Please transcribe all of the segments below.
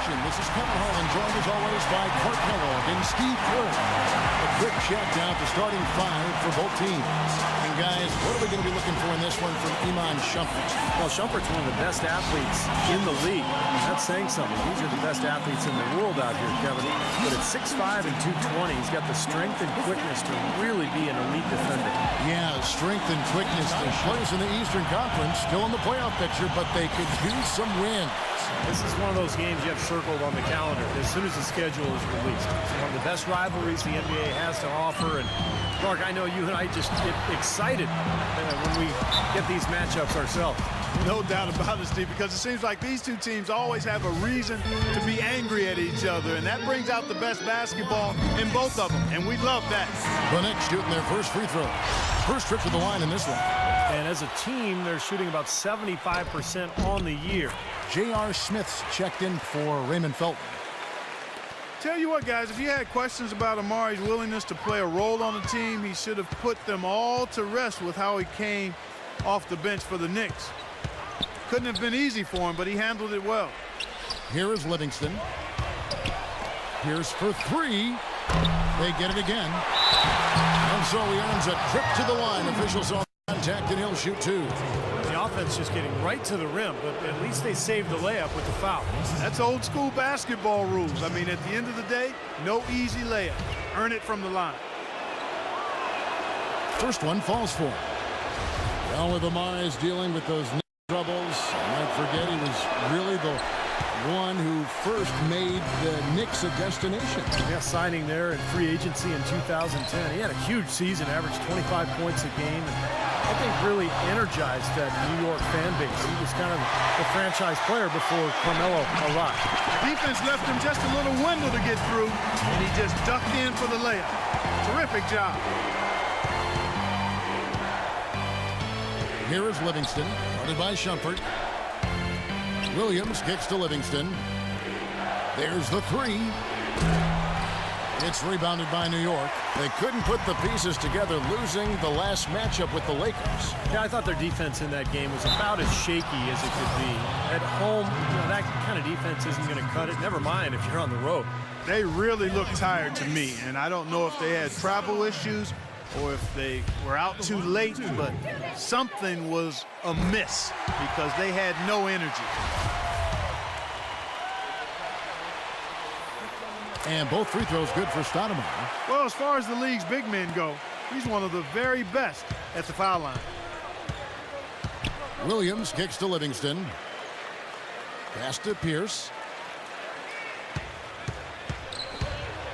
action. This is Kevin Harlan, joined as always by Clark Kellogg and Steve Kerr. A quick check down to starting five for both teams. And guys, what are we going to be looking for in this one from Iman Shumpert? Well, Shumpert's one of the best athletes in the league. That's saying something. These are the best athletes in the world out here, Kevin. But at 6'5" and 220, he's got the strength and quickness to really be an elite defender. Yeah, strength and quickness. The players in the Eastern Conference still in the playoff picture, but they could use some wins. This is one of those games you have circled on the calendar as soon as the schedule is released. It's one of the best rivalries the NBA has to offer. And Clark, I know you and I just get excited when we get these matchups ourselves. No doubt about it, Steve, because it seems like these two teams always have a reason to be angry at each other, and that brings out the best basketball in both of them, and we love that. The Knicks shooting their first free throw. First trip to the line in this one. And as a team, they're shooting about 75% on the year. J.R. Smith's checked in for Raymond Felton. Tell you what, guys, if you had questions about Amari's willingness to play a role on the team, he should have put them all to rest with how he came off the bench for the Knicks. Couldn't have been easy for him, but he handled it well. Here is Livingston. Here's for three. They get it again. And so he earns a trip to the line. Officials on contact, and he'll shoot two. The offense just getting right to the rim, but at least they saved the layup with the foul. That's old school basketball rules. I mean, at the end of the day, no easy layup. Earn it from the line. First one falls for him. Well, with Amari's dealing with those troubles, I might forget he was really the one who first made the Knicks a destination. Yeah, signing there in free agency in 2010. He had a huge season, averaged 25 points a game, and I think really energized that New York fan base. He was kind of the franchise player before Carmelo arrived. Defense left him just a little window to get through, and he just ducked in for the layup. Terrific job. Here is Livingston, guarded by Shumpert. Williams kicks to Livingston. There's the three. It's rebounded by New York. They couldn't put the pieces together, losing the last matchup with the Lakers. Yeah, I thought their defense in that game was about as shaky as it could be. At home, that kind of defense isn't going to cut it. Never mind if you're on the road. They really looked tired to me, and I don't know if they had travel issues or if they were out too late, but something was amiss because they had no energy. And both free throws good for Stoudemire. Well, as far as the league's big men go, he's one of the very best at the foul line. Williams kicks to Livingston. Pass to Pierce.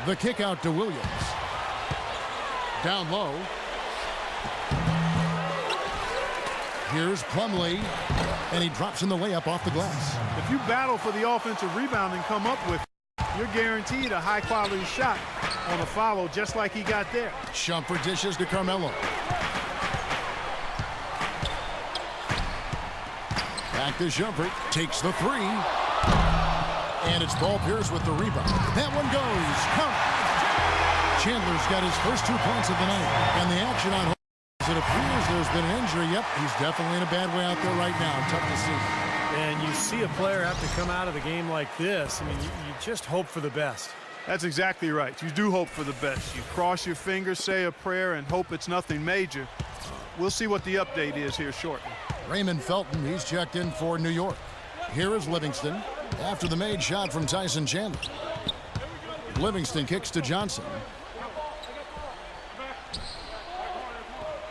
The kick out to Williams. Down low. Here's Plumlee, and he drops in the layup off the glass. If you battle for the offensive rebound and come up with it, you're guaranteed a high-quality shot on a follow just like he got there. Shumpert dishes to Carmelo. Back to Shumpert. Takes the three. And it's Paul Pierce with the rebound. That one goes. Count. Chandler's got his first 2 points of the night. And the action on home. It appears there's been an injury. Yep, he's definitely in a bad way out there right now. Tough to see. And you see a player have to come out of the game like this. I mean, you just hope for the best. That's exactly right. You do hope for the best. You cross your fingers, say a prayer, and hope it's nothing major. We'll see what the update is here shortly. Raymond Felton, he's checked in for New York. Here is Livingston after the made shot from Tyson Chandler. Livingston kicks to Johnson.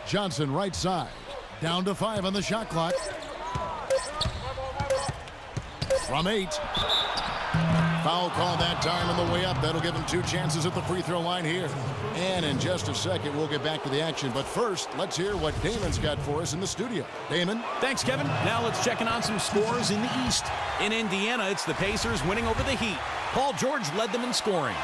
Johnson right side. Down to 5 on the shot clock. From 8. Foul call that time on the way up. That'll give him 2 chances at the free throw line here. And in just a second, we'll get back to the action. But first, let's hear what Damon's got for us in the studio. Damon? Thanks, Kevin. Now let's check in on some scores in the East. In Indiana, it's the Pacers winning over the Heat. Paul George led them in scoring.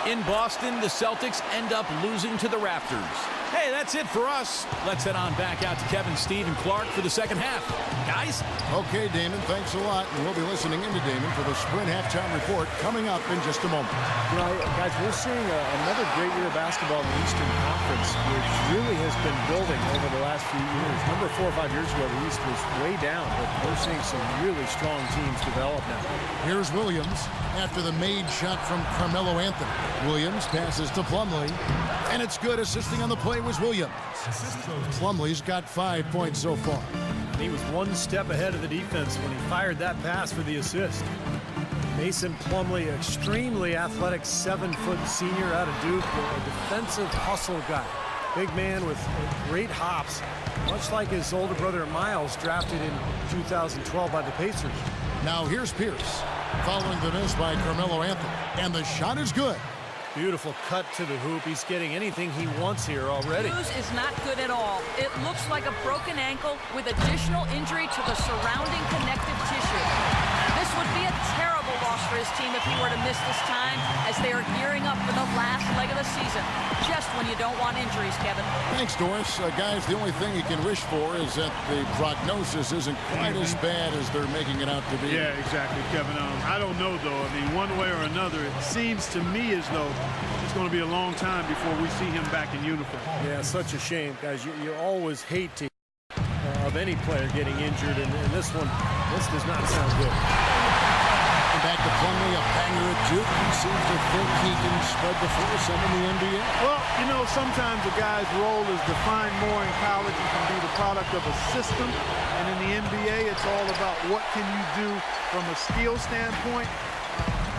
In Boston, the Celtics end up losing to the Raptors. Hey, that's it for us. Let's head on back out to Kevin, Steve, and Clark for the second half. Guys? Okay, Damon, thanks a lot. And we'll be listening into Damon for the Sprint halftime report coming up in just a moment. Guys, we're seeing another great year of basketball in the Eastern Conference, which really has been building over the last few years. Remember 4 or 5 years ago, the East was way down, but we're seeing some really strong teams develop now. Here's Williams after the made shot from Carmelo Anthony. Williams passes to Plumlee, and it's good. Assisting on the play was Williams. Plumlee's got 5 points so far. He was one step ahead of the defense when he fired that pass for the assist. Mason Plumlee, extremely athletic 7-foot senior out of Duke, a defensive hustle guy. Big man with great hops, much like his older brother Miles, drafted in 2012 by the Pacers. Now here's Pierce following the miss by Carmelo Anthony, and the shot is good. Beautiful cut to the hoop. He's getting anything he wants here already. News is not good at all. It looks like a broken ankle with additional injury to the surrounding connective tissue. This would be a terrible loss for his team if he were to miss this time, as they are gearing up for the last leg of the season. Just when you don't want injuries, Kevin. Thanks, Doris. Guys, the only thing you can wish for is that the prognosis isn't quite as bad as they're making it out to be. Yeah, exactly, Kevin. I don't know, though. I mean, one way or another, it seems to me as though it's going to be a long time before we see him back in uniform. Yeah, such a shame, guys. You always hate to of any player getting injured, and this one, this does not sound good. Back to Plumlee, a banger at Duke. He seems to think he can spread the floor some in the NBA. Well, you know, sometimes a guy's role is defined more in college. You can be the product of a system, and in the NBA, it's all about what can you do from a skill standpoint.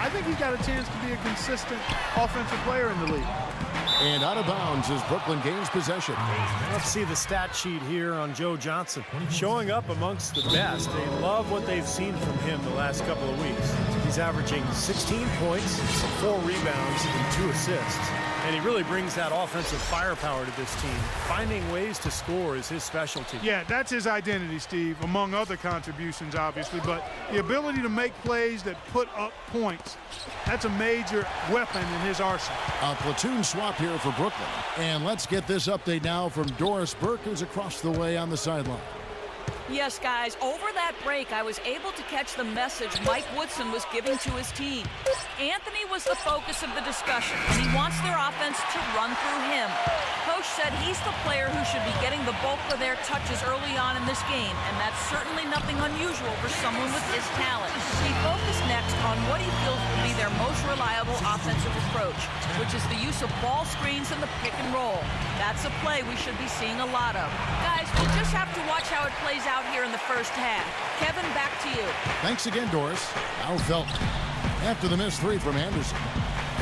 I think he's got a chance to be a consistent offensive player in the league. And out of bounds as Brooklyn gains possession. Let's see the stat sheet here on Joe Johnson. Showing up amongst the best. They love what they've seen from him the last couple of weeks. He's averaging 16 points, 4 rebounds, and 2 assists. And he really brings that offensive firepower to this team. Finding ways to score is his specialty. Yeah, that's his identity, Steve, among other contributions, obviously. But the ability to make plays that put up points, that's a major weapon in his arsenal. A platoon swap here for Brooklyn. And let's get this update now from Doris Burke, who's across the way on the sideline. Yes, guys, over that break, I was able to catch the message Mike Woodson was giving to his team. Anthony was the focus of the discussion, and he wants their offense to run through him. Coach said he's the player who should be getting the bulk of their touches early on in this game, and that's certainly nothing unusual for someone with his talent. He focused next on what he feels will be their most reliable offensive approach, which is the use of ball screens and the pick and roll. That's a play we should be seeing a lot of. Guys, we'll just have to watch how it plays out here in the first half. Kevin, back to you. Thanks again, Doris. Now Felton. After the missed 3 from Anderson.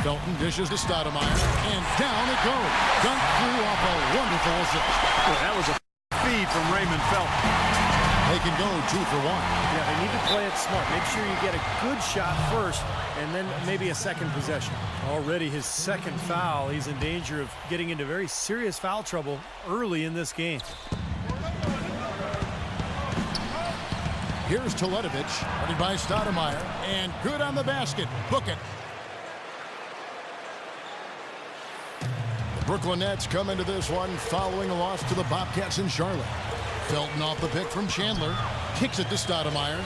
Felton dishes to Stoudemire, and down it goes. Dunk through off a wonderful assist. That was a feed from Raymond Felton. They can go 2 for 1. Yeah, they need to play it smart. Make sure you get a good shot first, and then maybe a second possession. Already his second foul. He's in danger of getting into very serious foul trouble early in this game. Here's Teletovic, running by Stoudemire, and good on the basket. Book it. The Brooklyn Nets come into this one following a loss to the Bobcats in Charlotte. Felton off the pick from Chandler. Kicks it to Stoudemire.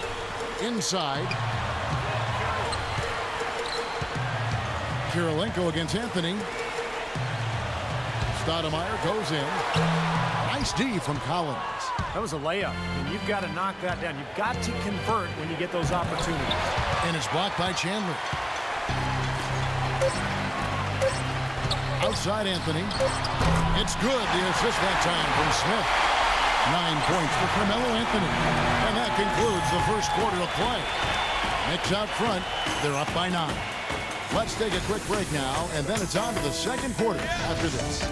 Inside. Kirilenko against Anthony. Stoudemire goes in. Nice D from Collins. That was a layup, and you've got to knock that down. You've got to convert when you get those opportunities. And it's blocked by Chandler. Outside Anthony. It's good. The assist that time from Smith. 9 points for Carmelo Anthony. And that concludes the first quarter of play. Knicks out front. They're up by 9. Let's take a quick break now, and then it's on to the second quarter after this.